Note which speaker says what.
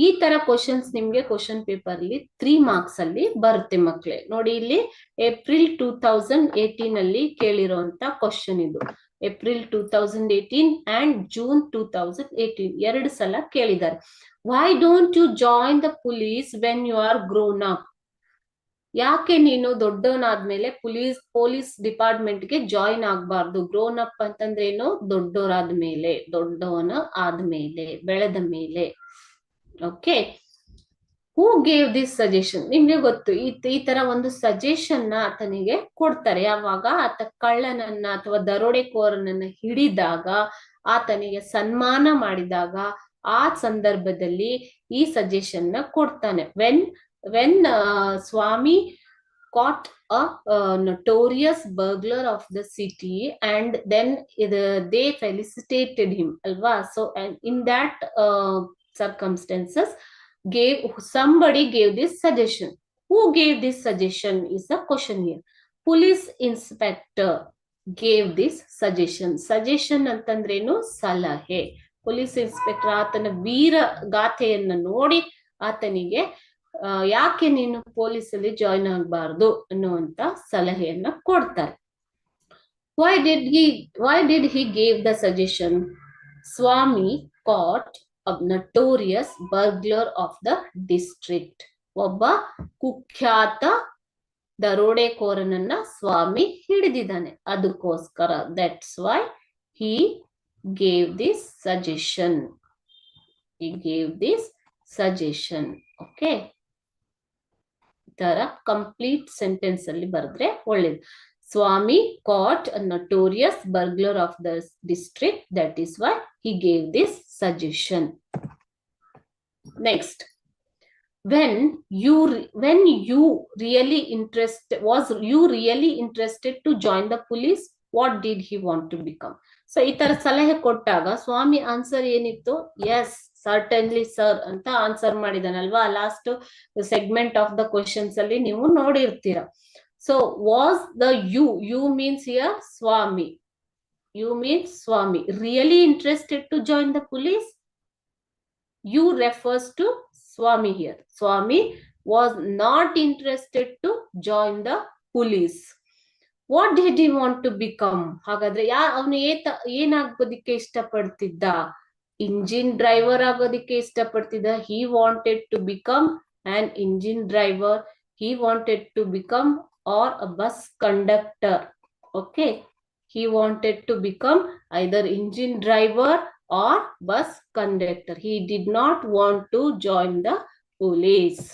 Speaker 1: ಈ ತರ ಕ್ವಶನ್ಸ್ ನಿಮ್ಗೆ ಕ್ವಶನ್ ಪೇಪರ್ ಅಲ್ಲಿ 3 ಮಾರ್ಕ್ಸ್ ಅಲ್ಲಿ ಬರುತ್ತೆ ಮಕ್ಳೇ. ನೋಡಿ ಇಲ್ಲಿ ಏಪ್ರಿಲ್ 2018 ಅಲ್ಲಿ ಕೇಳಿರುವಂತ ಕ್ವಶನ್ ಇದು. ಏಪ್ರಿಲ್ 2018 ಅಂಡ್ ಜೂನ್ 2018 ಎರಡು ಸಲ ಕೇಳಿದ್ದಾರೆ. Why don't you join the police when you are grown up? ಯಾಕೆ ನೀನು ದೊಡ್ಡವನಾದ್ಮೇಲೆ ಪೊಲೀಸ್ ಡಿಪಾರ್ಟ್ಮೆಂಟ್ ಗೆ ಜಾಯಿನ್ ಆಗ್ಬಾರ್ದು? ಗ್ರೋನ್ ಅಪ್ ಅಂತಂದ್ರೆ ಏನು? ದೊಡ್ಡವರಾದ್ಮೇಲೆ, ದೊಡ್ಡವನ ಆದ್ಮೇಲೆ, ಬೆಳೆದ ಮೇಲೆ. Okay, who gave this suggestion? ನಿಮ್ಗೆ ಗೊತ್ತು, ಈ ತರ ಒಂದು ಸಜೆಷನ್ ನ ಆತನಿಗೆ ಕೊಡ್ತಾರೆ ಯಾವಾಗ ಆತ ಕಳ್ಳನನ್ನ ಅಥವಾ ದರೋಡೆಕೋರನನ್ನ ಹಿಡಿದಾಗ, ಆತನಿಗೆ ಸನ್ಮಾನ ಮಾಡಿದಾಗ, ಆ ಸಂದರ್ಭದಲ್ಲಿ ಈ ಸಜೆಷನ್ ನ ಕೊಡ್ತಾನೆ. When Swami caught a notorious burglar of the city and then they felicitated him, alva. So and in that circumstances somebody gave this suggestion. Who gave this suggestion is the question here. Police inspector gave this suggestion. Suggestion ಅಂತಂದ್ರೇನು? ಸಲಹೆ. Police inspector ಆತನ ವೀರ ಗಾಥೆಯನ್ನ ನೋಡಿ ಆತನಿಗೆ ಯಾಕೆ ನೀನು police ಅಲ್ಲಿ join ಆಗಬಾರ್ದು ಅನ್ನುವಂತ ಸಲಹೆಯನ್ನ ಕೊಡ್ತಾರೆ. Why did he gave the suggestion? Swami caught a notorious burglar of the district. ಒಬ್ಬ ಕುಖ್ಯಾತ ದರೋಡೆಕೋರನನ್ನ ಸ್ವಾಮಿ ಹಿಡಿದಿದ್ದಾನೆ, ಅದಕ್ಕೋಸ್ಕರ. That's why he gave this suggestion. He gave this suggestion. Okay, ತರ ಕಂಪ್ಲೀಟ್ ಸೆಂಟೆನ್ಸ್ ಅಲ್ಲಿ ಬರೆದ್ರೆ ಒಳ್ಳೇದು. Swami caught a notorious burglar of the district, that is why he gave this suggestion. Next, when you really interested to join the police, what did he want to become? So ಈ ತರ ಸಲಹೆ ಕೊಟ್ಟಾಗ Swami answer ಏನಿತ್ತು? Yes, certainly sir ಅಂತ answer ಮಾಡಿದಾನಲ್ವಾ. Last segment of the questions ಅಲ್ಲಿ ನೀವು ನೋಡಿರ್ತೀರ. So was the you means here Swami, you means Swami really interested to join the police? You refers to Swami here. Swami was not interested to join the police. What did he want to become? ಹಾಗಾದ್ರೆ ಅವನು ಏನಾಗೋದಿಕ್ಕೆ ಇಷ್ಟಪಡ್ತಿದ್ದ? Engine driver ಆಗೋದಿಕ್ಕೆ ಇಷ್ಟಪಡ್ತಿದ್ದ. ಹಿ wanted to become an engine driver, he wanted to become or a bus conductor. Okay, he wanted to become either engine driver or bus conductor. He did not want to join the police.